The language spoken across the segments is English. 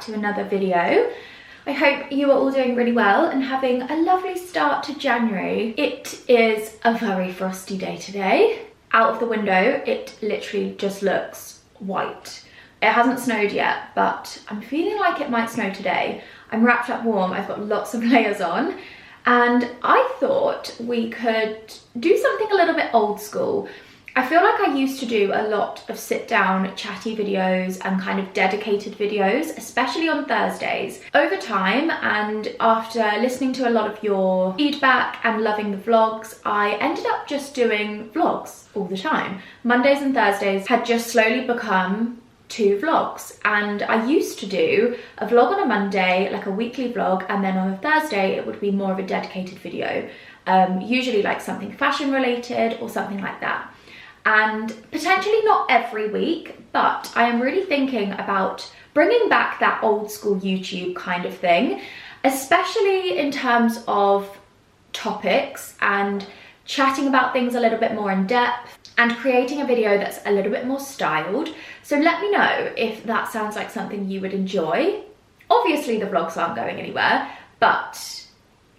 to another video. I hope you are all doing really well and having a lovely start to January. It is a very frosty day today. Out of the window, it literally just looks white. It hasn't snowed yet, but I'm feeling like it might snow today. I'm wrapped up warm, I've got lots of layers on, and I thought we could do something a little bit old school. I feel like I used to do a lot of sit down chatty videos and kind of dedicated videos, especially on Thursdays. Over time, and after listening to a lot of your feedback and loving the vlogs, I ended up just doing vlogs all the time. Mondays and Thursdays had just slowly become 2 vlogs, and I used to do a vlog on a Monday, like a weekly vlog, and then on a Thursday it would be more of a dedicated video, usually like something fashion related or something like that. And potentially not every week, but I am really thinking about bringing back that old school YouTube kind of thing, especially in terms of topics and chatting about things a little bit more in depth and creating a video that's a little bit more styled. So let me know if that sounds like something you would enjoy. Obviously the vlogs aren't going anywhere, but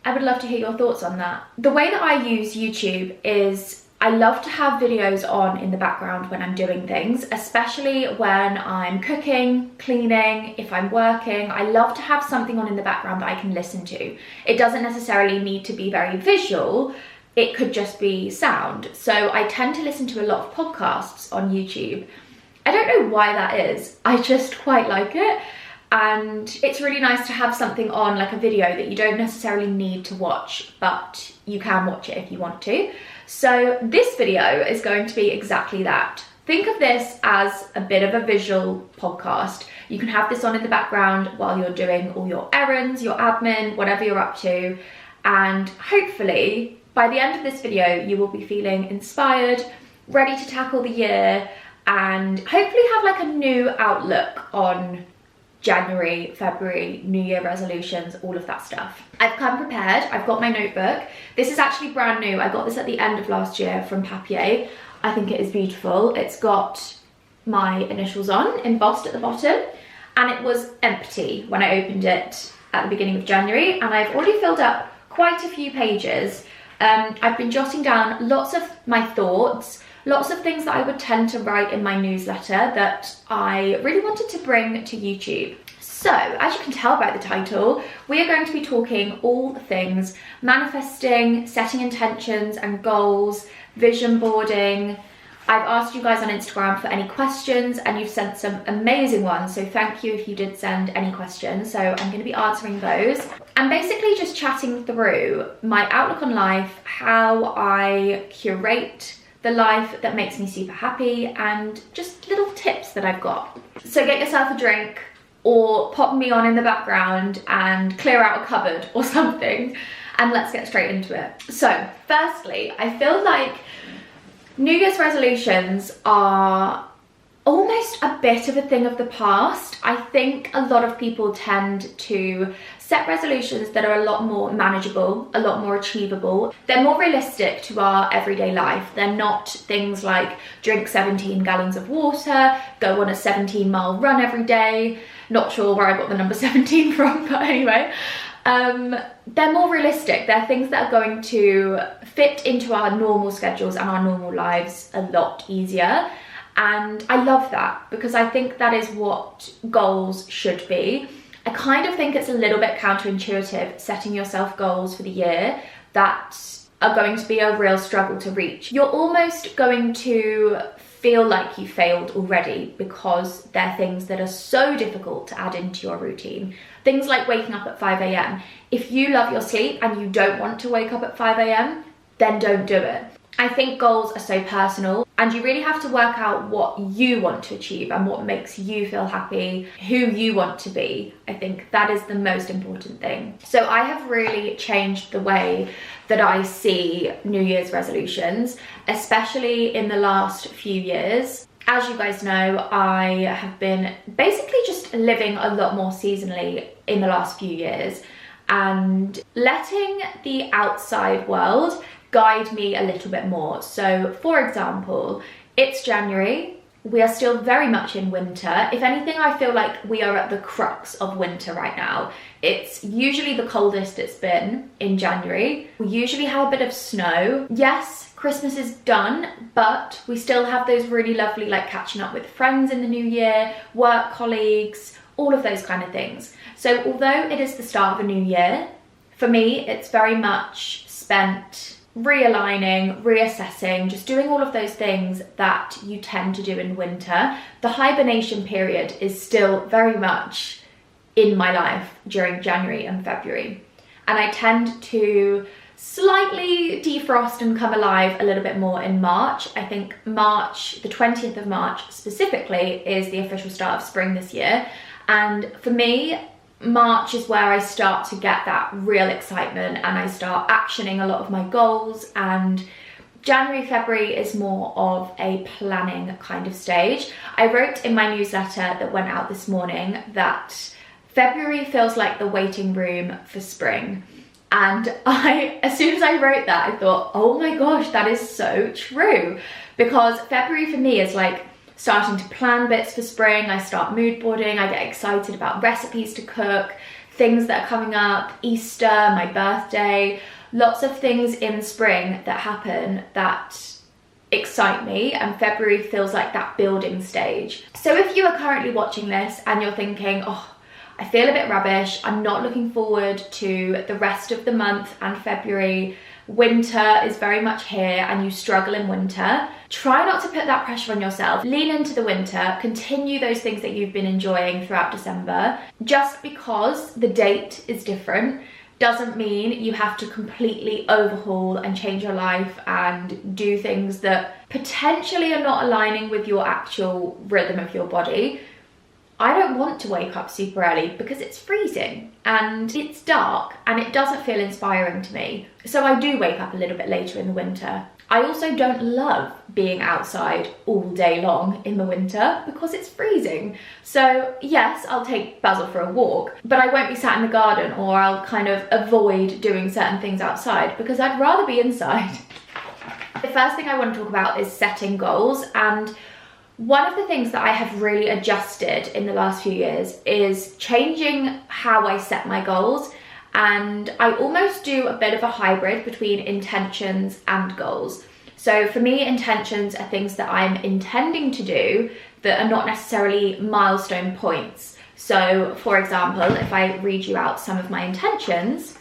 I would love to hear your thoughts on that. The way that I use YouTube is I love to have videos on in the background when I'm doing things, especially when I'm cooking, cleaning, if I'm working. I love to have something on in the background that I can listen to. It doesn't necessarily need to be very visual, it could just be sound. So I tend to listen to a lot of podcasts on YouTube. I don't know why that is, I just quite like it. And it's really nice to have something on, like a video that you don't necessarily need to watch, but you can watch it if you want to. So this video is going to be exactly that. Think of this as a bit of a visual podcast. You can have this on in the background while you're doing all your errands, your admin, whatever you're up to. And hopefully by the end of this video, you will be feeling inspired, ready to tackle the year, and hopefully have like a new outlook on January, February, New Year resolutions, all of that stuff. I've come prepared, I've got my notebook. This is actually brand new. I got this at the end of last year from Papier. I think it is beautiful. It's got my initials on, embossed at the bottom, and it was empty when I opened it at the beginning of January, and I've already filled up quite a few pages. I've been jotting down lots of my thoughts, lots of things that I would tend to write in my newsletter that I really wanted to bring to YouTube. So, as you can tell by the title, we are going to be talking all things manifesting, setting intentions and goals, vision boarding. I've asked you guys on Instagram for any questions and you've sent some amazing ones, so thank you if you did send any questions. So I'm going to be answering those. I'm basically just chatting through my outlook on life, how I curate the life that makes me super happy, and just little tips that I've got. So get yourself a drink or pop me on in the background and clear out a cupboard or something, and let's get straight into it. So firstly, I feel like New Year's resolutions are almost a bit of a thing of the past. I think a lot of people tend to set resolutions that are a lot more manageable, a lot more achievable. They're more realistic to our everyday life. They're not things like drink 17 gallons of water, go on a 17-mile run every day. Not sure where I got the number 17 from, but anyway. They're more realistic. They're things that are going to fit into our normal schedules and our normal lives a lot easier. And I love that because I think that is what goals should be. I kind of think it's a little bit counterintuitive setting yourself goals for the year that are going to be a real struggle to reach. You're almost going to feel like you failed already because they're things that are so difficult to add into your routine. Things like waking up at 5 a.m. If you love your sleep and you don't want to wake up at 5 a.m, then don't do it. I think goals are so personal and you really have to work out what you want to achieve and what makes you feel happy, who you want to be. I think that is the most important thing. So I have really changed the way that I see New Year's resolutions, especially in the last few years. As you guys know, I have been basically just living a lot more seasonally in the last few years and letting the outside world guide me a little bit more. So for example, it's January, We are still very much in winter. If anything, I feel like we are at the crux of winter right now. It's usually the coldest it's been in January. We usually have a bit of snow. Yes, Christmas is done, but we still have those really lovely, like catching up with friends in the new year, work colleagues, all of those kind of things. So although it is the start of a new year, for me, it's very much spent realigning, reassessing, just doing all of those things that you tend to do in winter. The hibernation period is still very much in my life during January and February. And I tend to slightly defrost and come alive a little bit more in March. I think March, the 20th of March specifically, is the official start of spring this year. And for me, March is where I start to get that real excitement and I start actioning a lot of my goals, and January, February is more of a planning kind of stage. I wrote in my newsletter that went out this morning that February feels like the waiting room for spring. And as soon as I wrote that, I thought, oh my gosh, that is so true. Because February for me is like starting to plan bits for spring. I start mood boarding, I get excited about recipes to cook, things that are coming up, Easter, my birthday, lots of things in spring that happen that excite me, and February feels like that building stage. So if you are currently watching this and you're thinking, oh, I feel a bit rubbish, I'm not looking forward to the rest of the month and February, winter is very much here and you struggle in winter, try not to put that pressure on yourself. Lean into the winter, continue those things that you've been enjoying throughout December. Just because the date is different doesn't mean you have to completely overhaul and change your life and do things that potentially are not aligning with your actual rhythm of your body. I don't want to wake up super early because it's freezing and it's dark and it doesn't feel inspiring to me. So I do wake up a little bit later in the winter. I also don't love being outside all day long in the winter because it's freezing. So yes, I'll take Basil for a walk, but I won't be sat in the garden, or I'll kind of avoid doing certain things outside because I'd rather be inside. The first thing I want to talk about is setting goals, and one of the things that I have really adjusted in the last few years is changing how I set my goals. And I almost do a bit of a hybrid between intentions and goals. So for me, intentions are things that I'm intending to do that are not necessarily milestone points. So for example, if I read you out some of my intentions,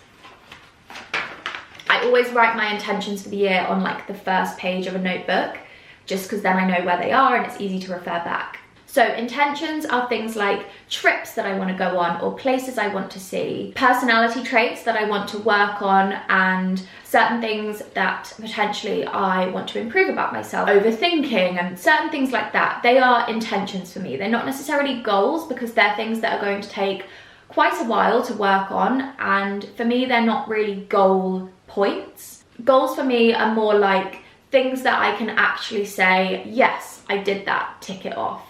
I always write my intentions for the year on like the first page of a notebook, just because then I know where they are and it's easy to refer back. So intentions are things like trips that I want to go on or places I want to see, personality traits that I want to work on, and certain things that potentially I want to improve about myself, overthinking and certain things like that. They are intentions for me. They're not necessarily goals because they're things that are going to take quite a while to work on, and for me they're not really goal points. Goals for me are more like things that I can actually say, yes, I did that, tick it off.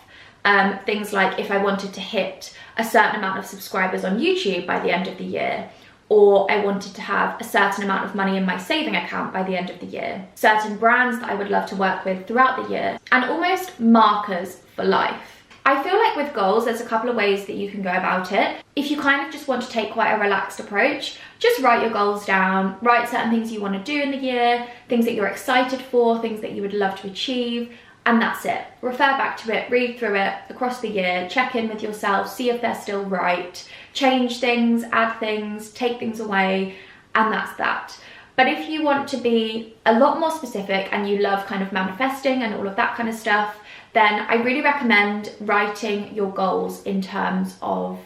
Things like if I wanted to hit a certain amount of subscribers on YouTube by the end of the year, or I wanted to have a certain amount of money in my saving account by the end of the year, certain brands that I would love to work with throughout the year, and almost markers for life. I feel like with goals, there's a couple of ways that you can go about it. If you kind of just want to take quite a relaxed approach, just write your goals down, write certain things you want to do in the year, things that you're excited for, things that you would love to achieve, and that's it. Refer back to it, read through it across the year, check in with yourself, see if they're still right, change things, add things, take things away, and that's that. But if you want to be a lot more specific and you love kind of manifesting and all of that kind of stuff, then I really recommend writing your goals in terms of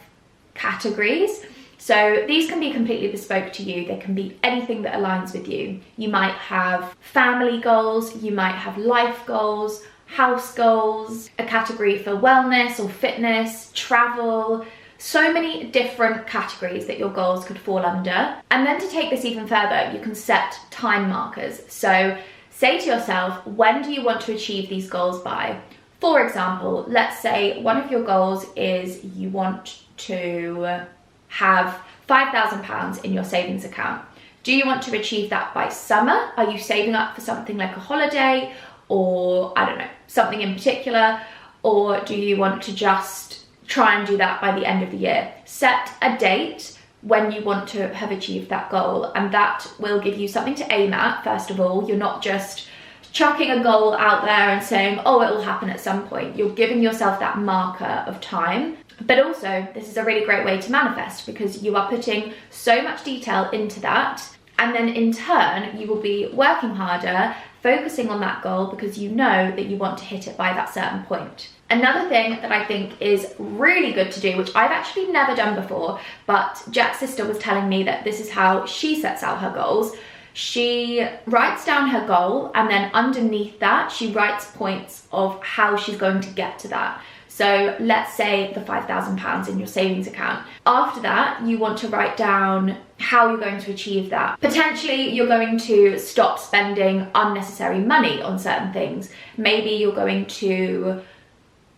categories. So these can be completely bespoke to you. They can be anything that aligns with you. You might have family goals, you might have life goals, house goals, a category for wellness or fitness, travel, so many different categories that your goals could fall under. And then to take this even further, you can set time markers. So say to yourself, when do you want to achieve these goals by? For example, let's say one of your goals is you want to have £5,000 in your savings account. Do you want to achieve that by summer? Are you saving up for something like a holiday or, I don't know, something in particular? or do you want to just try and do that by the end of the year? Set a date when you want to have achieved that goal, and that will give you something to aim at. First of all, you're not just chucking a goal out there and saying, oh, it will happen at some point. You're giving yourself that marker of time. But also, this is a really great way to manifest, because you are putting so much detail into that, and then in turn you will be working harder, focusing on that goal, because you know that you want to hit it by that certain point. Another thing that I think is really good to do, which I've actually never done before, but Jack's sister was telling me that this is how she sets out her goals. She writes down her goal, and then underneath that she writes points of how she's going to get to that. So let's say the £5,000 in your savings account. After that, you want to write down how you're going to achieve that. Potentially, you're going to stop spending unnecessary money on certain things. Maybe you're going to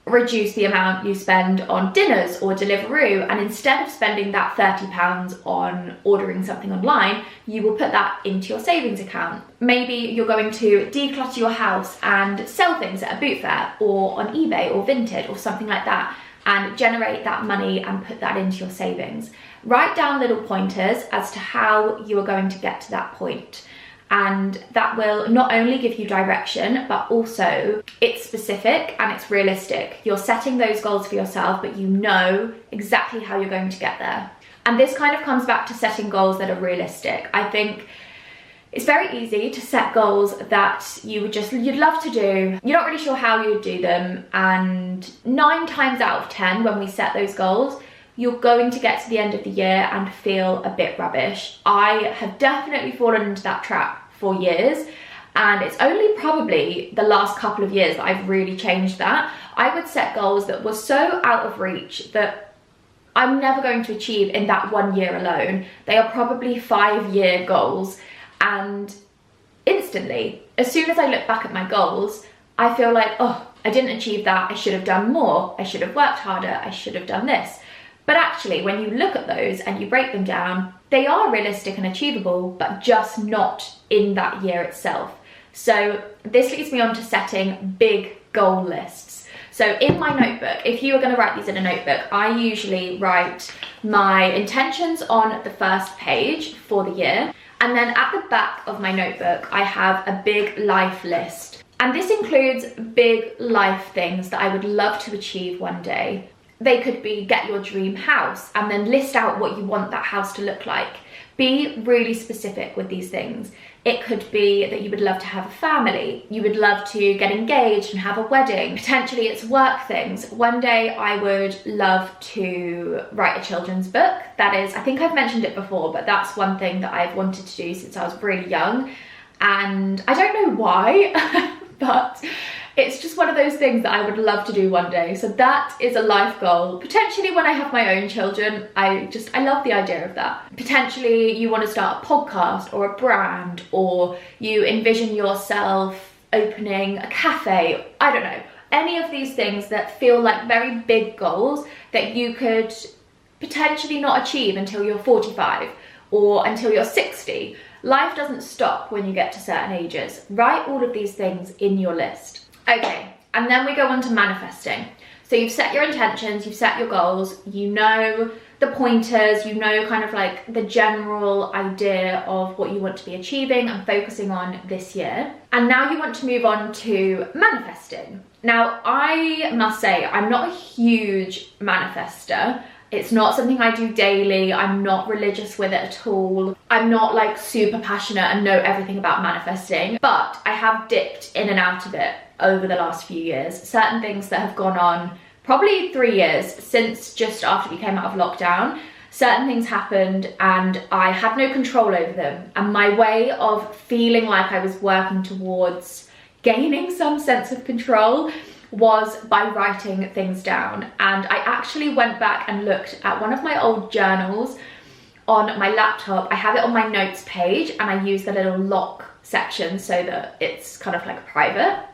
reduce the amount you spend on dinners or Deliveroo, and instead of spending that £30 on ordering something online, you will put that into your savings account. Maybe you're going to declutter your house and sell things at a boot fair or on eBay or Vinted or something like that, and generate that money and put that into your savings. Write down little pointers as to how you are going to get to that point. And that will not only give you direction, but also it's specific and it's realistic. You're setting those goals for yourself, but you know exactly how you're going to get there. And this kind of comes back to setting goals that are realistic. I think it's very easy to set goals that you'd love to do. You're not really sure how you would do them. And 9 times out of 10, when we set those goals, you're going to get to the end of the year and feel a bit rubbish. I have definitely fallen into that trap for years, and it's only probably the last couple of years that I've really changed that. I would set goals that were so out of reach that I'm never going to achieve in that 1 year alone. They are probably 5-year goals, and instantly, as soon as I look back at my goals, I feel like, oh, I didn't achieve that, I should have done more, I should have worked harder, I should have done this. But actually, when you look at those and you break them down, they are realistic and achievable, but just not in that year itself. So this leads me on to setting big goal lists. So in my notebook, if you are going to write these in a notebook, I usually write my intentions on the first page for the year. And then at the back of my notebook, I have a big life list. And this includes big life things that I would love to achieve one day. They could be get your dream house and then list out what you want that house to look like. Be really specific with these things. It could be that you would love to have a family. You would love to get engaged and have a wedding. Potentially it's work things. One day I would love to write a children's book. That is, I think I've mentioned it before, but that's one thing that I've wanted to do since I was really young. And I don't know why, but it's just one of those things that I would love to do one day. So that is a life goal. Potentially when I have my own children, I love the idea of that. Potentially you want to start a podcast or a brand, or you envision yourself opening a cafe. I don't know. Any of these things that feel like very big goals that you could potentially not achieve until you're 45 or until you're 60. Life doesn't stop when you get to certain ages. Write all of these things in your list. Okay, and then we go on to manifesting. So you've set your intentions, you've set your goals, you know the pointers, you know kind of like the general idea of what you want to be achieving and focusing on this year. And now you want to move on to manifesting. Now, I must say, I'm not a huge manifester. It's not something I do daily. I'm not religious with it at all. I'm not like super passionate and know everything about manifesting, but I have dipped in and out of it over the last few years. Certain things that have gone on, probably 3 years since just after we came out of lockdown, certain things happened and I had no control over them. And my way of feeling like I was working towards gaining some sense of control was by writing things down. And I actually went back and looked at one of my old journals on my laptop. I have it on my notes page and I use the little lock section so that it's kind of like private.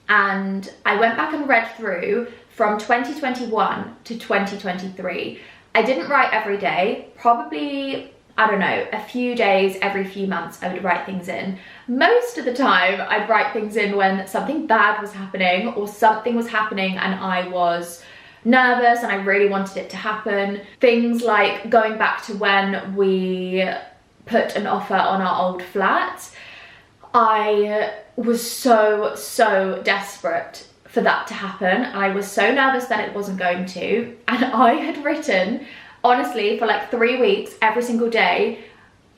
And I went back and read through from 2021 to 2023. I didn't write every day, probably I don't know, a few days, every few months, I would write things in. Most of the time, I'd write things in when something bad was happening or something was happening and I was nervous and I really wanted it to happen. Things like going back to when we put an offer on our old flat. I was so desperate for that to happen. I was so nervous that it wasn't going to. And I had written, honestly, for like 3 weeks, every single day,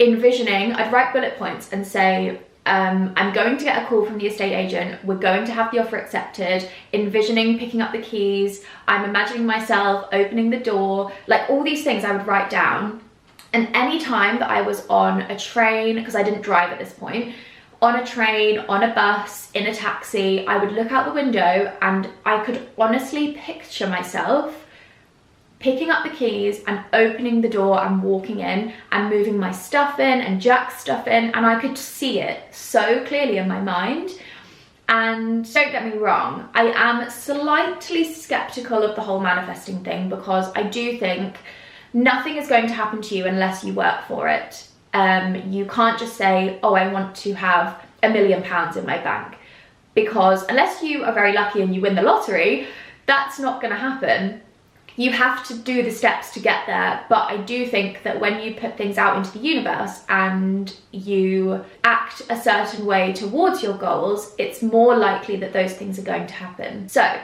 envisioning, I'd write bullet points and say, I'm going to get a call from the estate agent, we're going to have the offer accepted, envisioning picking up the keys, I'm imagining myself opening the door, like all these things I would write down. And any time that I was on a train, because I didn't drive at this point, on a train, on a bus, in a taxi, I would look out the window and I could honestly picture myself picking up the keys and opening the door and walking in and moving my stuff in and Jack's stuff in, and I could see it so clearly in my mind. And don't get me wrong, I am slightly skeptical of the whole manifesting thing, because I do think nothing is going to happen to you unless you work for it. You can't just say, oh, I want to have £1 million in my bank, because unless you are very lucky and you win the lottery, that's not going to happen. You have to do the steps to get there, but I do think that when you put things out into the universe and you act a certain way towards your goals, it's more likely that those things are going to happen. So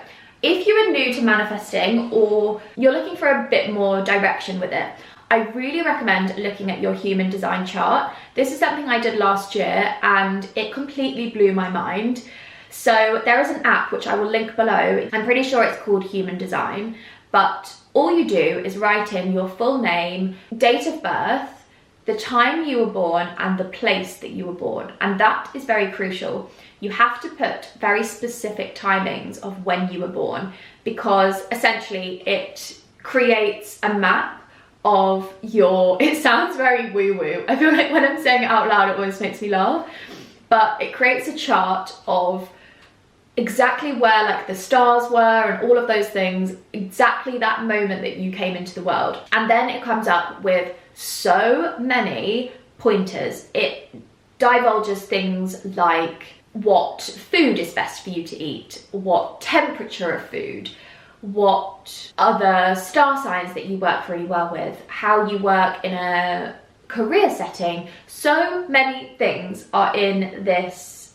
if you are new to manifesting or you're looking for a bit more direction with it, I really recommend looking at your human design chart. This is something I did last year and it completely blew my mind. So there is an app which I will link below. I'm pretty sure it's called Human Design. But all you do is write in your full name, date of birth, the time you were born, and the place that you were born. And that is very crucial. You have to put very specific timings of when you were born, because essentially it creates a map of your, it sounds very woo-woo. I feel like when I'm saying it out loud, it always makes me laugh. But it creates a chart of exactly where like the stars were and all of those things, exactly that moment that you came into the world. And then it comes up with so many pointers. It divulges things like what food is best for you to eat, what temperature of food, what other star signs that you work really well with, how you work in a career setting. So many things are in this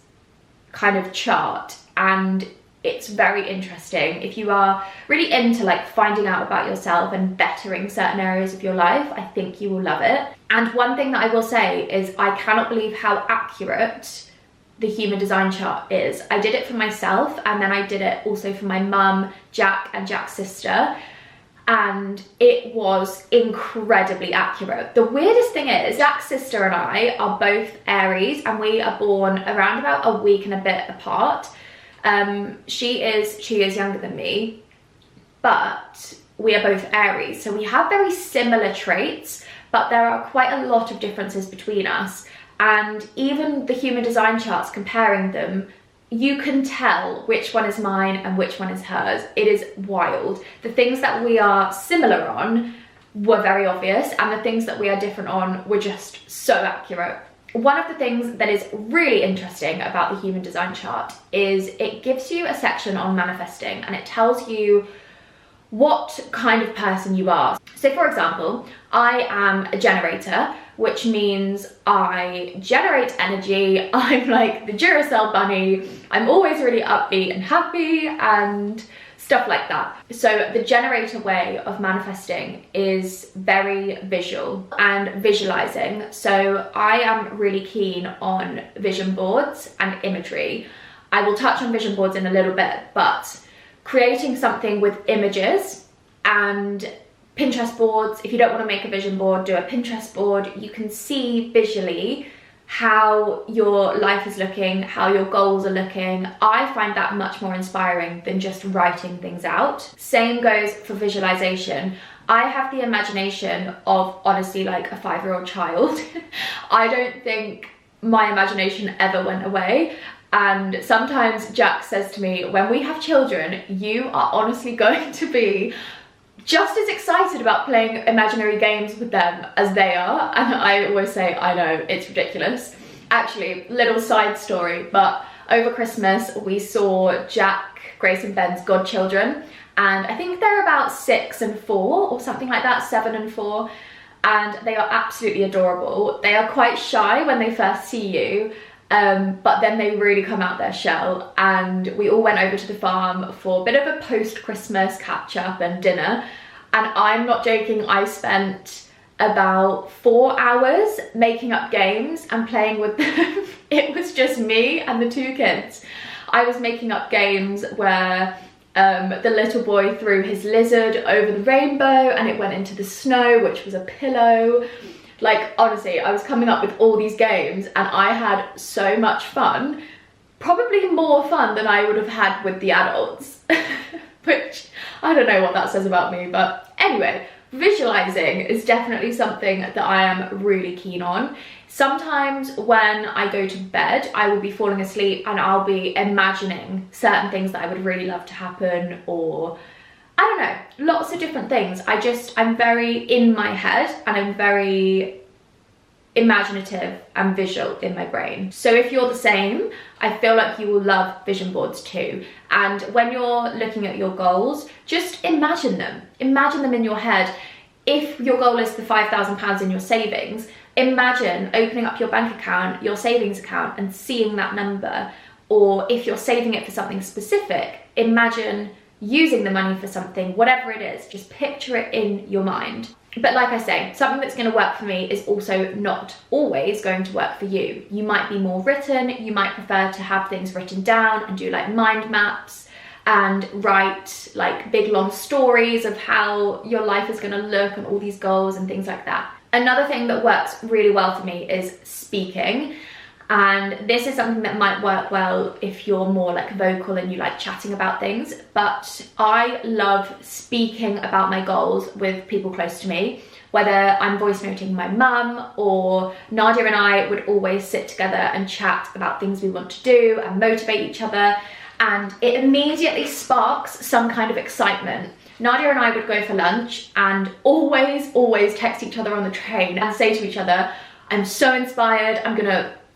kind of chart. And it's very interesting. If you are really into like finding out about yourself and bettering certain areas of your life, I think you will love it. And one thing that I will say is I cannot believe how accurate the human design chart is. I did it for myself and then I did it also for my mum, Jack, and Jack's sister. And it was incredibly accurate. The weirdest thing is Jack's sister and I are both Aries and we are born around about a week and a bit apart. She is younger than me, but we are both Aries, so we have very similar traits, but there are quite a lot of differences between us. And even the human design charts, comparing them, you can tell which one is mine and which one is hers. It is wild. The things that we are similar on were very obvious, and the things that we are different on were just so accurate. One of the things that is really interesting about the human design chart is it gives you a section on manifesting, and it tells you what kind of person you are. So for example, I am a generator, which means I generate energy. I'm like the Duracell bunny. I'm always really upbeat and happy and stuff like that. So the generator way of manifesting is very visual and visualizing. So I am really keen on vision boards and imagery. I will touch on vision boards in a little bit, but creating something with images and Pinterest boards. If you don't want to make a vision board, do a Pinterest board. You can see visually how your life is looking, how your goals are looking. I find that much more inspiring than just writing things out. Same goes for visualization. I have the imagination of honestly like a 5-year-old child. I don't think my imagination ever went away. And sometimes Jack says to me, when we have children, you are honestly going to be just as excited about playing imaginary games with them as they are. And I always say, I know, it's ridiculous. Actually, little side story, but over Christmas we saw Jack, Grace and Ben's godchildren, and I think they're about 6 and 4 or something like that, 7 and 4, and they are absolutely adorable. They are quite shy when they first see you, but then they really come out their shell, and we all went over to the farm for a bit of a post-Christmas catch-up and dinner, and I'm not joking, I spent about 4 hours making up games and playing with them. It was just me and the 2 kids. I was making up games where the little boy threw his lizard over the rainbow and it went into the snow, which was a pillow. Like, honestly, I was coming up with all these games and I had so much fun. Probably more fun than I would have had with the adults. Which, I don't know what that says about me, but anyway, visualizing is definitely something that I am really keen on. Sometimes when I go to bed, I will be falling asleep and I'll be imagining certain things that I would really love to happen, or I don't know, lots of different things. I'm very in my head and I'm very imaginative and visual in my brain. So if you're the same, I feel like you will love vision boards too. And when you're looking at your goals, just imagine them in your head. If your goal is the £5,000 in your savings, imagine opening up your bank account, your savings account, and seeing that number. Or if you're saving it for something specific, imagine using the money for something, whatever it is, just picture it in your mind. But like I say, something that's going to work for me is also not always going to work for you. You might be more written, you might prefer to have things written down and do like mind maps and write like big long stories of how your life is going to look and all these goals and things like that. Another thing that works really well for me is speaking. And this is something that might work well if you're more like vocal and you like chatting about things, but I love speaking about my goals with people close to me, whether I'm voice noting my mum, or Nadia and I would always sit together and chat about things we want to do and motivate each other, and it immediately sparks some kind of excitement. Nadia and I would go for lunch and always text each other on the train and say to each other, I'm so inspired,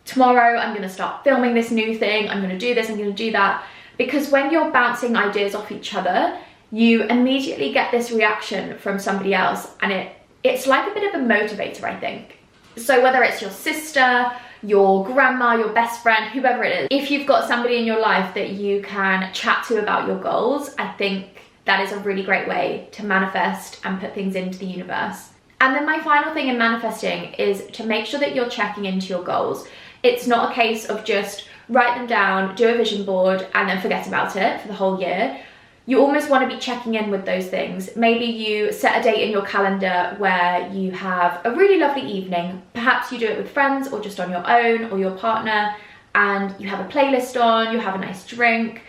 tomorrow I'm gonna start filming this new thing, I'm gonna do this, I'm gonna do that. Because when you're bouncing ideas off each other, you immediately get this reaction from somebody else, and it's like a bit of a motivator, I think. So whether it's your sister, your grandma, your best friend, whoever it is, if you've got somebody in your life that you can chat to about your goals, I think that is a really great way to manifest and put things into the universe. And then my final thing in manifesting is to make sure that you're checking into your goals. It's not a case of just write them down, do a vision board, and then forget about it for the whole year. You almost want to be checking in with those things. Maybe you set a date in your calendar where you have a really lovely evening. Perhaps you do it with friends or just on your own or your partner, and you have a playlist on, you have a nice drink,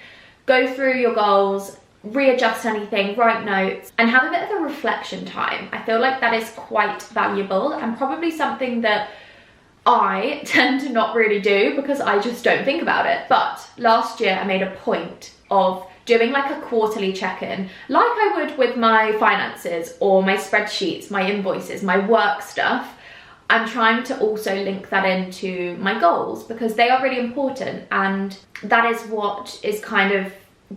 go through your goals, readjust anything, write notes, and have a bit of a reflection time. I feel like that is quite valuable and probably something that I tend to not really do because I just don't think about it. But last year I made a point of doing like a quarterly check-in, like I would with my finances or my spreadsheets, my invoices, my work stuff. I'm trying to also link that into my goals because they are really important, and that is what is kind of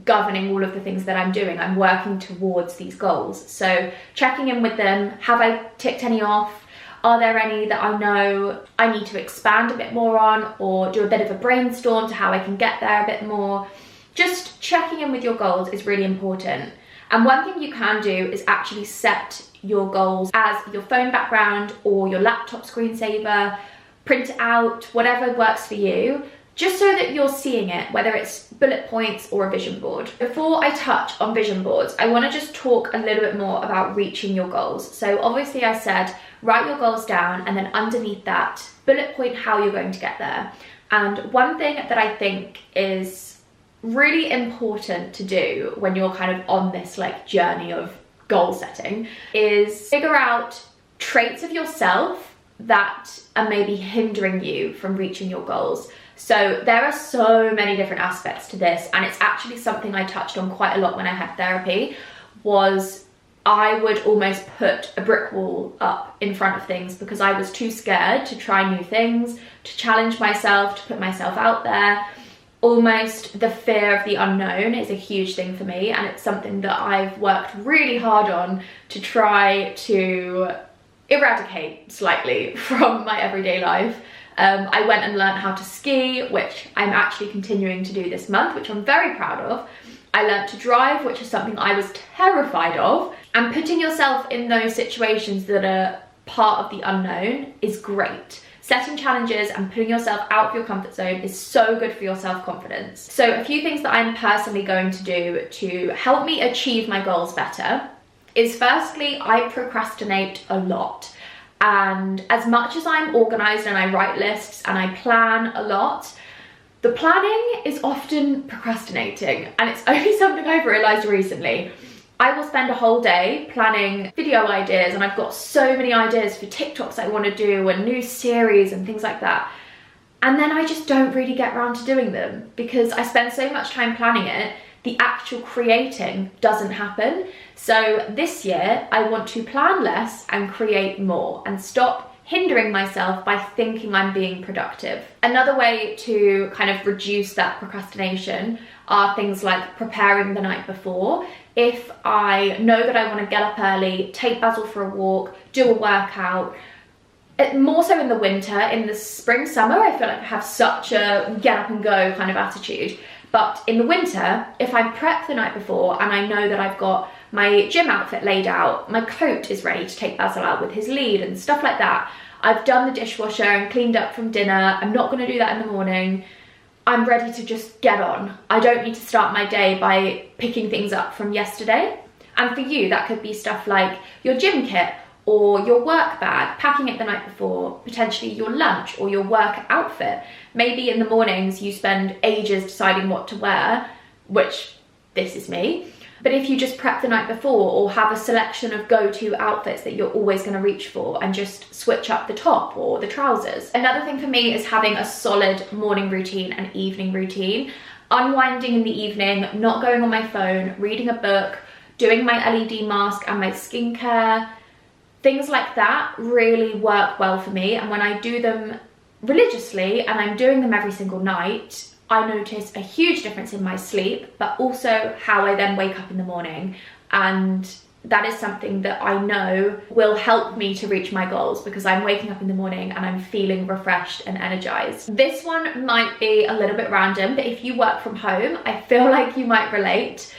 governing all of the things that I'm doing. I'm working towards these goals. So checking in with them, have I ticked any off? Are there any that I know I need to expand a bit more on, or do a bit of a brainstorm to how I can get there a bit more? Just checking in with your goals is really important. And one thing you can do is actually set your goals as your phone background or your laptop screensaver, print it out, whatever works for you, just so that you're seeing it, whether it's bullet points or a vision board. Before I touch on vision boards, I want to just talk a little bit more about reaching your goals. So obviously I said, write your goals down, and then underneath that, bullet point how you're going to get there. And one thing that I think is really important to do when you're kind of on this like journey of goal setting is figure out traits of yourself that are maybe hindering you from reaching your goals. So there are so many different aspects to this, and it's actually something I touched on quite a lot when I had therapy, was I would almost put a brick wall up in front of things because I was too scared to try new things, to challenge myself, to put myself out there. Almost the fear of the unknown is a huge thing for me, and it's something that I've worked really hard on to try to eradicate slightly from my everyday life. I went and learned how to ski, which I'm actually continuing to do this month, which I'm very proud of. I learned to drive, which is something I was terrified of. And putting yourself in those situations that are part of the unknown is great. Setting challenges and putting yourself out of your comfort zone is so good for your self-confidence. So a few things that I'm personally going to do to help me achieve my goals better is, firstly, I procrastinate a lot. And as much as I'm organized and I write lists and I plan a lot, the planning is often procrastinating, and it's only something I've realized recently. I will spend a whole day planning video ideas, and I've got so many ideas for TikToks I want to do and new series and things like that. And then I just don't really get around to doing them because I spend so much time planning it, the actual creating doesn't happen. So this year I want to plan less and create more and stop hindering myself by thinking I'm being productive. Another way to kind of reduce that procrastination are things like preparing the night before. If I know that I want to get up early, take Basil for a walk, do a workout, more so in the winter. In the spring, summer, I feel like I have such a get up and go kind of attitude. But in the winter, if I prep the night before and I know that I've got my gym outfit laid out, my coat is ready to take Basil out with his lead and stuff like that, I've done the dishwasher and cleaned up from dinner, I'm not going to do that in the morning, I'm ready to just get on. I don't need to start my day by picking things up from yesterday. And for you, that could be stuff like your gym kit or your work bag, packing it the night before, potentially your lunch or your work outfit. Maybe in the mornings you spend ages deciding what to wear, which this is me. But if you just prep the night before or have a selection of go-to outfits that you're always going to reach for and just switch up the top or the trousers. Another thing for me is having a solid morning routine and evening routine. Unwinding in the evening, not going on my phone, reading a book, doing my LED mask and my skincare. Things like that really work well for me, and when I do them religiously and I'm doing them every single night, I notice a huge difference in my sleep, but also how I then wake up in the morning. And that is something that I know will help me to reach my goals because I'm waking up in the morning and I'm feeling refreshed and energized. This one might be a little bit random, but if you work from home, I feel like you might relate.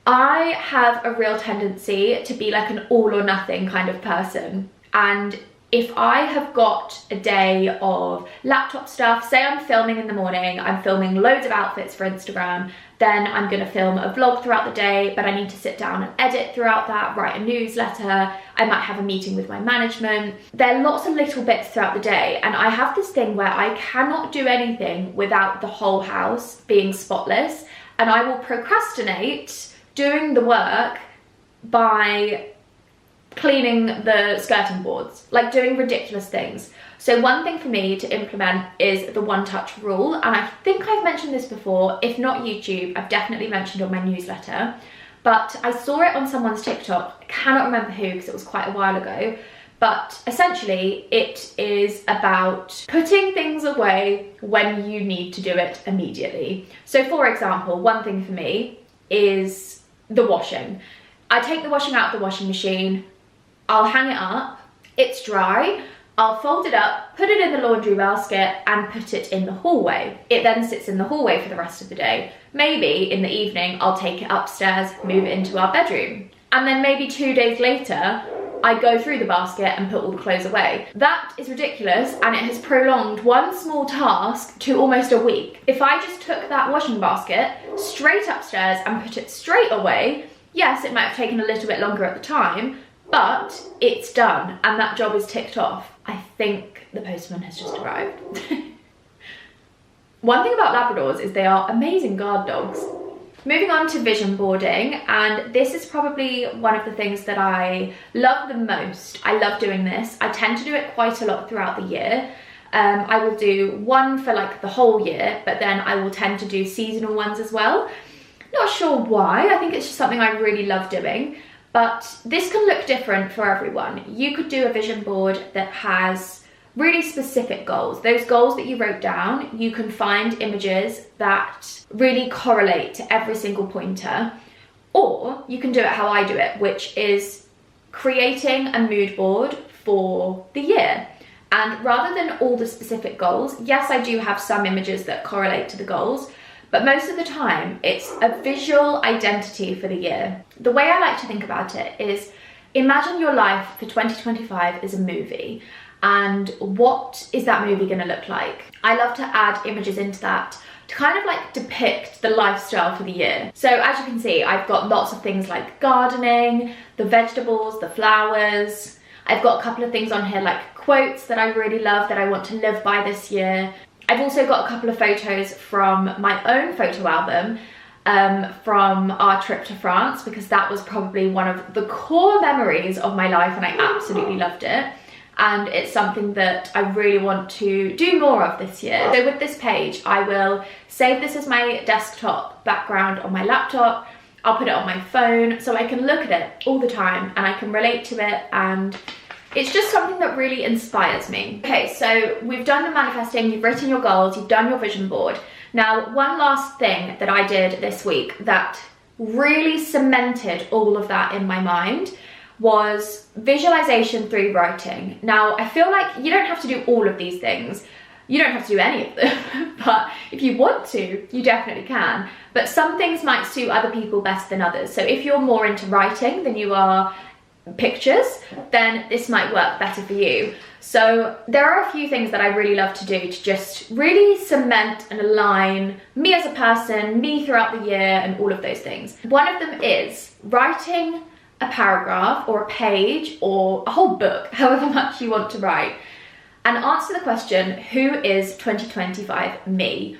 I have a real tendency to be like an all or nothing kind of person. And if I have got a day of laptop stuff, say I'm filming in the morning, I'm filming loads of outfits for Instagram, then I'm gonna film a vlog throughout the day, but I need to sit down and edit throughout that, write a newsletter, I might have a meeting with my management. There are lots of little bits throughout the day, and I have this thing where I cannot do anything without the whole house being spotless, and I will procrastinate doing the work by cleaning the skirting boards, like doing ridiculous things. So one thing for me to implement is the one-touch rule, and I think I've mentioned this before. If not YouTube, I've definitely mentioned on my newsletter, but I saw it on someone's TikTok. I cannot remember who because it was quite a while ago, but essentially it is about putting things away when you need to do it immediately. So for example, one thing for me is the washing. I take the washing out of the washing machine, I'll hang it up, it's dry, I'll fold it up, put it in the laundry basket and put it in the hallway. It then sits in the hallway for the rest of the day. Maybe in the evening, I'll take it upstairs, move it into our bedroom. And then maybe 2 days later, I go through the basket and put all the clothes away. That is ridiculous, and it has prolonged one small task to almost a week. If I just took that washing basket straight upstairs and put it straight away, yes, it might have taken a little bit longer at the time, but it's done and that job is ticked off. I think the postman has just arrived. One thing about Labradors is they are amazing guard dogs. Moving on to vision boarding, and this is probably one of the things that I love the most. I love doing this. I tend to do it quite a lot throughout the year. I will do one for like the whole year, but then I will tend to do seasonal ones as well. Not sure why, I think it's just something I really love doing. but this can look different for everyone. You could do a vision board that has really specific goals. Those goals that you wrote down, you can find images that really correlate to every single pointer, or you can do it how I do it, which is creating a mood board for the year. And rather than all the specific goals, yes, I do have some images that correlate to the goals, but most of the time it's a visual identity for the year. The way I like to think about it is, imagine your life for 2025 is a movie, and what is that movie going to look like? I love to add images into that to kind of like depict the lifestyle for the year. So as you can see, I've got lots of things like gardening, the vegetables, the flowers. I've got a couple of things on here like quotes that I really love that I want to live by this year. I've also got a couple of photos from my own photo album from our trip to France, because that was probably one of the core memories of my life and I absolutely loved it. And it's something that I really want to do more of this year. So with this page, I will save this as my desktop background on my laptop. I'll put it on my phone so I can look at it all the time and I can relate to it, and it's just something that really inspires me. Okay, so we've done the manifesting, you've written your goals, you've done your vision board. Now, one last thing that I did this week that really cemented all of that in my mind was visualization through writing. Now, I feel like you don't have to do all of these things. You don't have to do any of them, but if you want to, you definitely can. But some things might suit other people best than others. So if you're more into writing than you are pictures, then this might work better for you. So there are a few things that I really love to do to just really cement and align me as a person, me throughout the year, and all of those things. One of them is writing a paragraph or a page or a whole book, however much you want to write, and answer the question, who is 2025 me?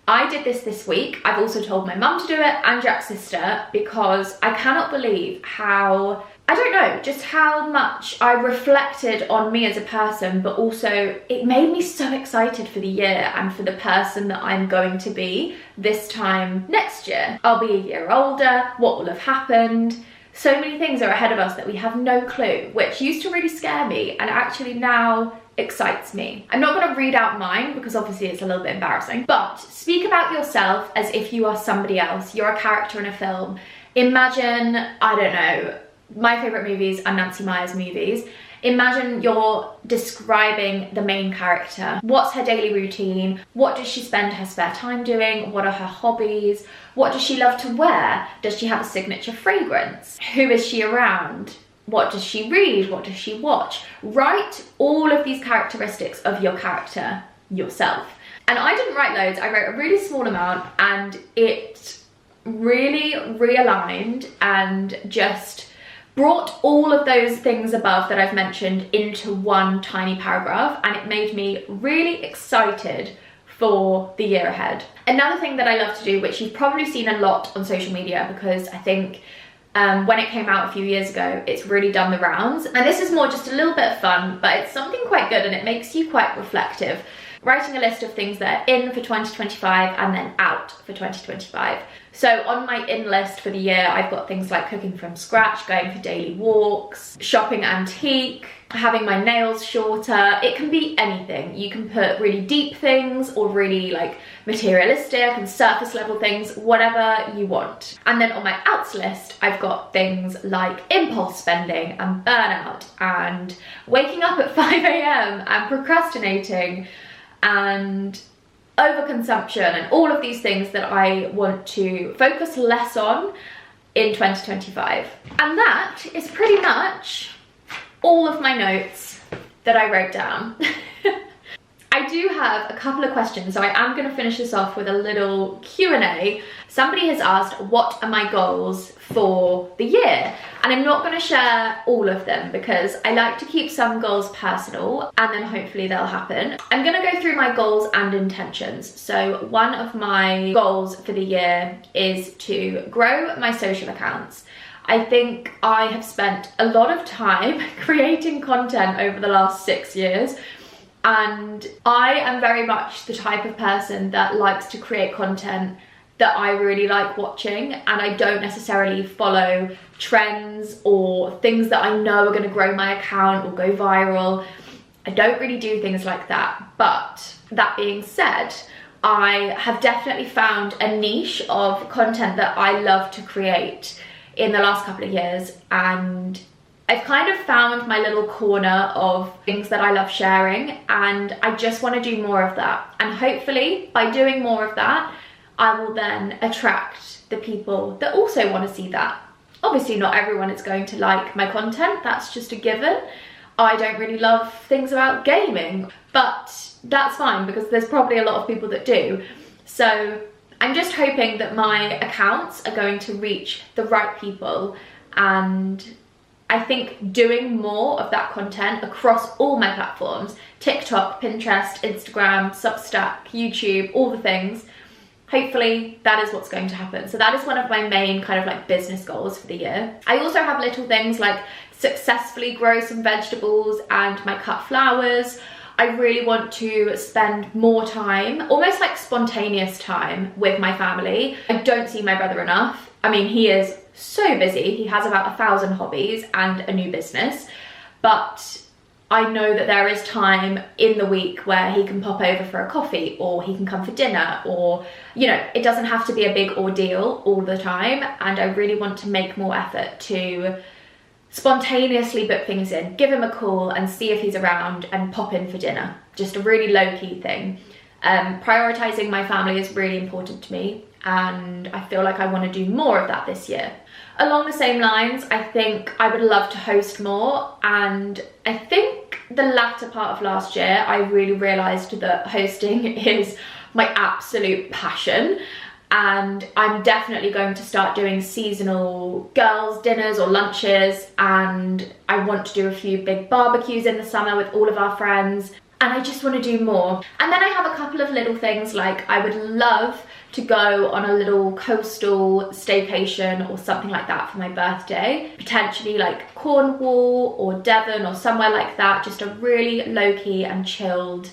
I did this week. I've also told my mum to do it and Jack's sister, because I cannot believe how, I don't know, just how much I reflected on me as a person, but also it made me so excited for the year and for the person that I'm going to be this time next year. I'll be a year older, what will have happened? So many things are ahead of us that we have no clue, which used to really scare me and actually now excites me. I'm not going to read out mine because obviously it's a little bit embarrassing, but speak about yourself as if you are somebody else. You're a character in a film. Imagine, I don't know, my favourite movies are Nancy Meyers movies. Imagine you're describing the main character. What's her daily routine? What does she spend her spare time doing? What are her hobbies? What does she love to wear? Does she have a signature fragrance? Who is she around? What does she read? What does she watch? Write all of these characteristics of your character yourself. And I didn't write loads, I wrote a really small amount, and it really realigned and just brought all of those things above that I've mentioned into one tiny paragraph, and it made me really excited for the year ahead. Another thing that I love to do, which you've probably seen a lot on social media, because I think when it came out a few years ago, it's really done the rounds. And this is more just a little bit of fun, but it's something quite good and it makes you quite reflective. Writing a list of things that are in for 2025 and then out for 2025. So on my in list for the year, I've got things like cooking from scratch, going for daily walks, shopping antique, having my nails shorter. It can be anything. You can put really deep things or really like materialistic and surface level things, whatever you want. And then on my outs list, I've got things like impulse spending and burnout and waking up at 5 a.m. and procrastinating and overconsumption and all of these things that I want to focus less on in 2025. And that is pretty much all of my notes that I wrote down. I do have a couple of questions, so I am going to finish this off with a little Q&A. Somebody has asked, what are my goals for the year? And I'm not going to share all of them because I like to keep some goals personal and then hopefully they'll happen. I'm going to go through my goals and intentions. So one of my goals for the year is to grow my social accounts. I think I have spent a lot of time creating content over the last 6 years. And I am very much the type of person that likes to create content that I really like watching, and I don't necessarily follow trends or things that I know are going to grow my account or go viral. I don't really do things like that. But that being said, I have definitely found a niche of content that I love to create in the last couple of years, and I've kind of found my little corner of things that I love sharing, and I just want to do more of that. And hopefully by doing more of that, I will then attract the people that also want to see that. Obviously not everyone is going to like my content, that's just a given. I don't really love things about gaming, but that's fine because there's probably a lot of people that do. So I'm just hoping that my accounts are going to reach the right people, and I think doing more of that content across all my platforms, TikTok, Pinterest, Instagram, Substack, YouTube, all the things, hopefully that is what's going to happen. So that is one of my main kind of like business goals for the year. I also have little things like successfully grow some vegetables and my cut flowers. I really want to spend more time, almost like spontaneous time, with my family. I don't see my brother enough. I mean, he is so busy. He has about 1,000 hobbies and a new business, but I know that there is time in the week where he can pop over for a coffee, or he can come for dinner, or, you know, it doesn't have to be a big ordeal all the time. And I really want to make more effort to spontaneously book things in, give him a call and see if he's around and pop in for dinner. Just a really low-key thing. Prioritizing my family is really important to me, and I feel like I want to do more of that this year. Along the same lines, I think I would love to host more, and I think the latter part of last year I really realized that hosting is my absolute passion, and I'm definitely going to start doing seasonal girls' dinners or lunches, and I want to do a few big barbecues in the summer with all of our friends, and I just want to do more. And then I have a couple of little things, like I would love to go on a little coastal staycation or something like that for my birthday, potentially like Cornwall or Devon or somewhere like that, just a really low-key and chilled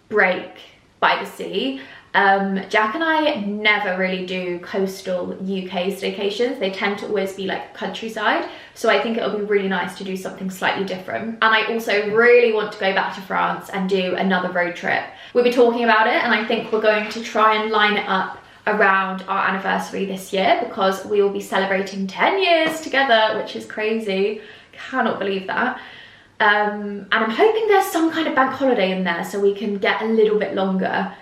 break by the sea. Jack and I never really do coastal UK staycations. They tend to always be like countryside, so I think it'll be really nice to do something slightly different. And I also really want to go back to France and do another road trip. We'll be talking about it, and I think we're going to try and line it up around our anniversary this year, because we will be celebrating 10 years together, which is crazy. Cannot believe that. And I'm hoping there's some kind of bank holiday in there so we can get a little bit longer.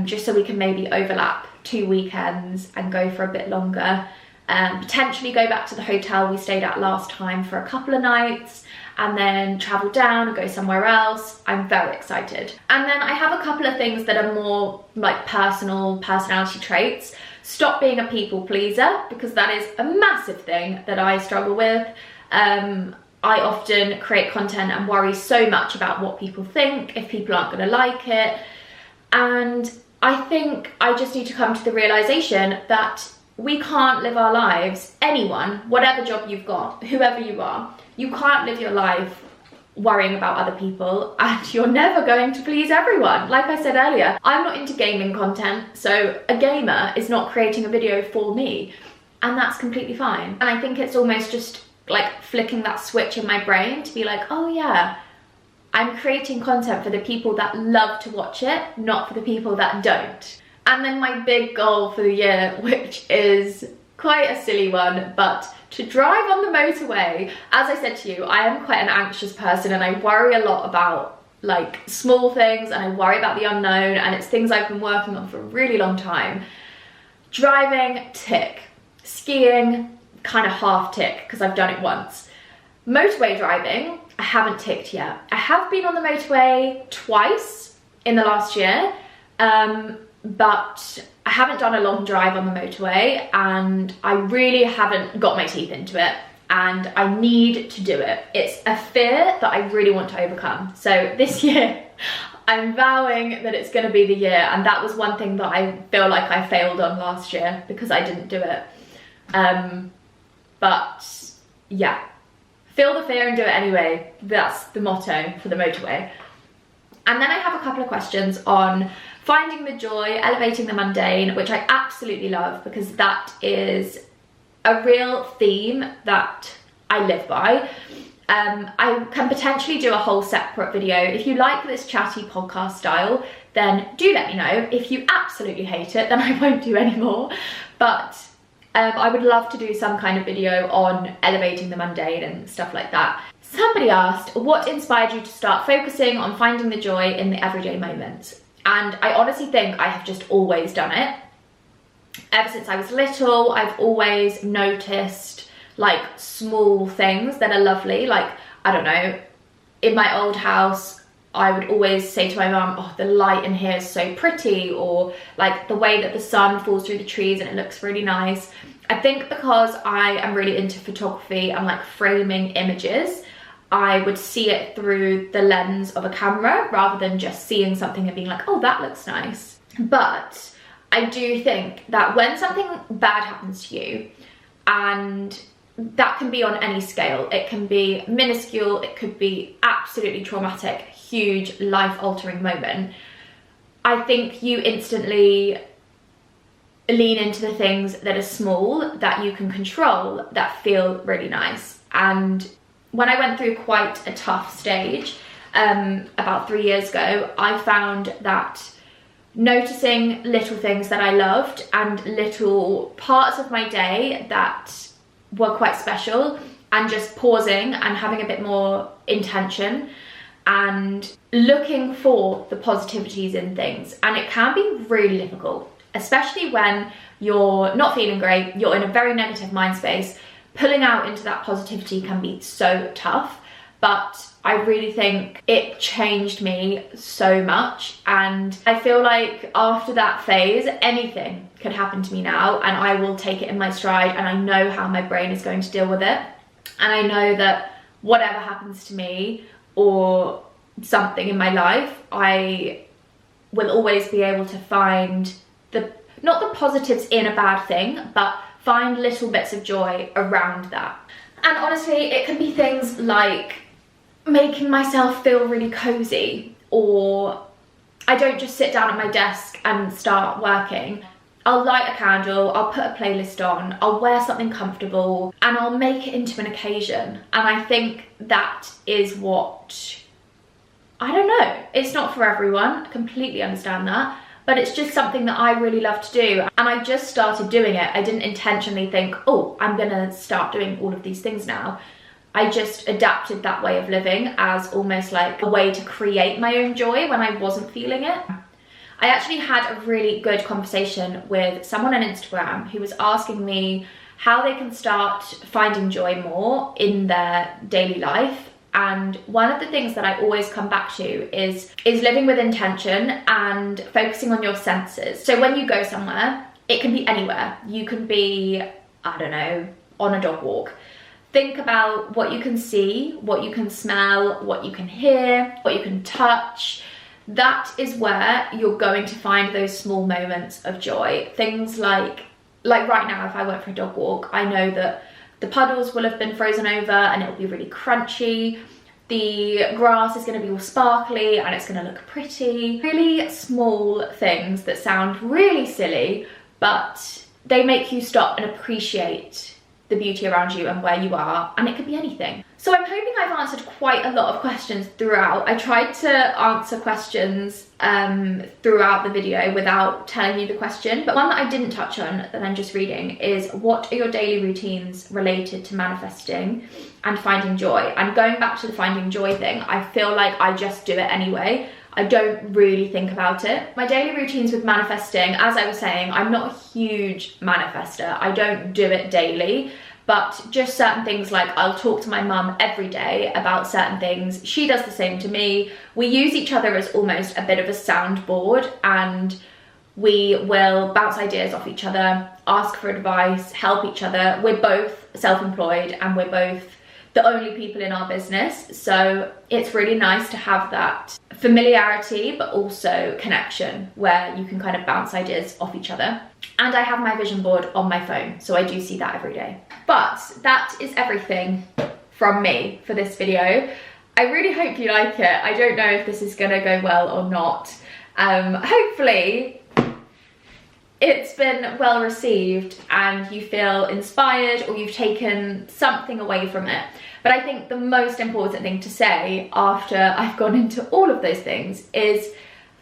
Just so we can maybe overlap 2 weekends and go for a bit longer. Potentially go back to the hotel we stayed at last time for a couple of nights, and then travel down and go somewhere else. I'm very excited. And then I have a couple of things that are more like personality traits. Stop being a people pleaser, because that is a massive thing that I struggle with. I often create content and worry so much about what people think, if people aren't going to like it. And I think I just need to come to the realization that we can't live our lives, anyone, whatever job you've got, whoever you are, you can't live your life worrying about other people, and you're never going to please everyone. Like I said earlier, I'm not into gaming content, so a gamer is not creating a video for me, and that's completely fine. And I think it's almost just like flicking that switch in my brain to be like, oh yeah, I'm creating content for the people that love to watch it, not for the people that don't. And then my big goal for the year, which is quite a silly one, but to drive on the motorway. As I said to you, I am quite an anxious person, and I worry a lot about like small things, and I worry about the unknown, and it's things I've been working on for a really long time. Driving, tick. Skiing, kind of half tick, because I've done it once. Motorway driving, I haven't ticked yet. I have been on the motorway twice in the last year, but I haven't done a long drive on the motorway, and I really haven't got my teeth into it, and I need to do it. It's a fear that I really want to overcome. So this year, I'm vowing that it's going to be the year, and that was one thing that I feel like I failed on last year because I didn't do it. But yeah. Feel the fear and do it anyway. That's the motto for the motorway. And then I have a couple of questions on finding the joy, elevating the mundane, which I absolutely love because that is a real theme that I live by. I can potentially do a whole separate video. If you like this chatty podcast style, then do let me know. If you absolutely hate it, then I won't do any more. But I would love to do some kind of video on elevating the mundane and stuff like that. Somebody asked, what inspired you to start focusing on finding the joy in the everyday moments? And I honestly think I have just always done it. Ever since I was little, I've always noticed like small things that are lovely. Like, I don't know, in my old house, I would always say to my mum, oh, the light in here is so pretty, or like the way that the sun falls through the trees and it looks really nice. I think because I am really into photography and like framing images, I would see it through the lens of a camera rather than just seeing something and being like, oh, that looks nice. But I do think that when something bad happens to you, and that can be on any scale, it can be minuscule, it could be absolutely traumatic, huge life-altering moment, I think you instantly lean into the things that are small, that you can control, that feel really nice. And when I went through quite a tough stage about 3 years ago, I found that noticing little things that I loved and little parts of my day that were quite special, and just pausing and having a bit more intention and looking for the positivities in things. And it can be really difficult, especially when you're not feeling great, you're in a very negative mind space. Pulling out into that positivity can be so tough, but I really think it changed me so much. And I feel like after that phase, anything could happen to me now and I will take it in my stride, and I know how my brain is going to deal with it. And I know that whatever happens to me or something in my life, I will always be able to find not the positives in a bad thing, but find little bits of joy around that. And honestly, it can be things like making myself feel really cozy, or I don't just sit down at my desk and start working. I'll light a candle, I'll put a playlist on, I'll wear something comfortable, and I'll make it into an occasion. And I think that is what, I don't know, it's not for everyone, I completely understand that, but it's just something that I really love to do. And I just started doing it. I didn't intentionally think, oh, I'm gonna start doing all of these things now. I just adapted that way of living as almost like a way to create my own joy when I wasn't feeling it. I actually had a really good conversation with someone on Instagram who was asking me how they can start finding joy more in their daily life. And one of the things that I always come back to is living with intention and focusing on your senses. So when you go somewhere, it can be anywhere. You can be, I don't know, on a dog walk. Think about what you can see, what you can smell, what you can hear, what you can touch. That is where you're going to find those small moments of joy. Things like right now, if I went for a dog walk, I know that the puddles will have been frozen over and it'll be really crunchy. The grass is going to be all sparkly and it's going to look pretty. Really small things that sound really silly, but they make you stop and appreciate the beauty around you and where you are, and it could be anything. So I'm hoping I've answered quite a lot of questions throughout. I tried to answer questions throughout the video without telling you the question, but one that I didn't touch on that I'm just reading is, what are your daily routines related to manifesting and finding joy? And going back to the finding joy thing, I feel like I just do it anyway. I don't really think about it. My daily routines with manifesting, as I was saying, I'm not a huge manifester. I don't do it daily, but just certain things, like I'll talk to my mum every day about certain things. She does the same to me. We use each other as almost a bit of a soundboard, and we will bounce ideas off each other, ask for advice, help each other. We're both self-employed and we're both the only people in our business, so it's really nice to have that familiarity but also connection where you can kind of bounce ideas off each other. And I have my vision board on my phone, so I do see that every day. But that is everything from me for this video. I really hope you like it. I don't know if this is gonna go well or not. Hopefully it's been well received and you feel inspired or you've taken something away from it. But I think the most important thing to say after I've gone into all of those things is,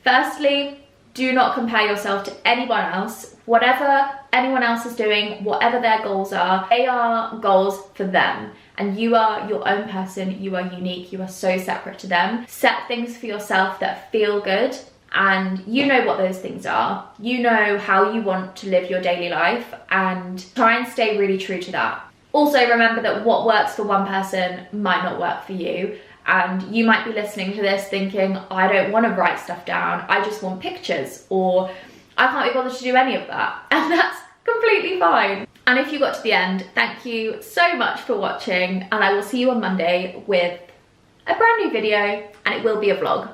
firstly, do not compare yourself to anyone else. Whatever anyone else is doing, whatever their goals are, they are goals for them. And you are your own person, you are unique, you are so separate to them. Set things for yourself that feel good, and you know what those things are. You know how you want to live your daily life, and try and stay really true to that. Also remember that what works for one person might not work for you, and you might be listening to this thinking, I don't want to write stuff down, I just want pictures, or I can't be bothered to do any of that. And that's completely fine. And if you got to the end, thank you so much for watching, and I will see you on Monday with a brand new video, and it will be a vlog.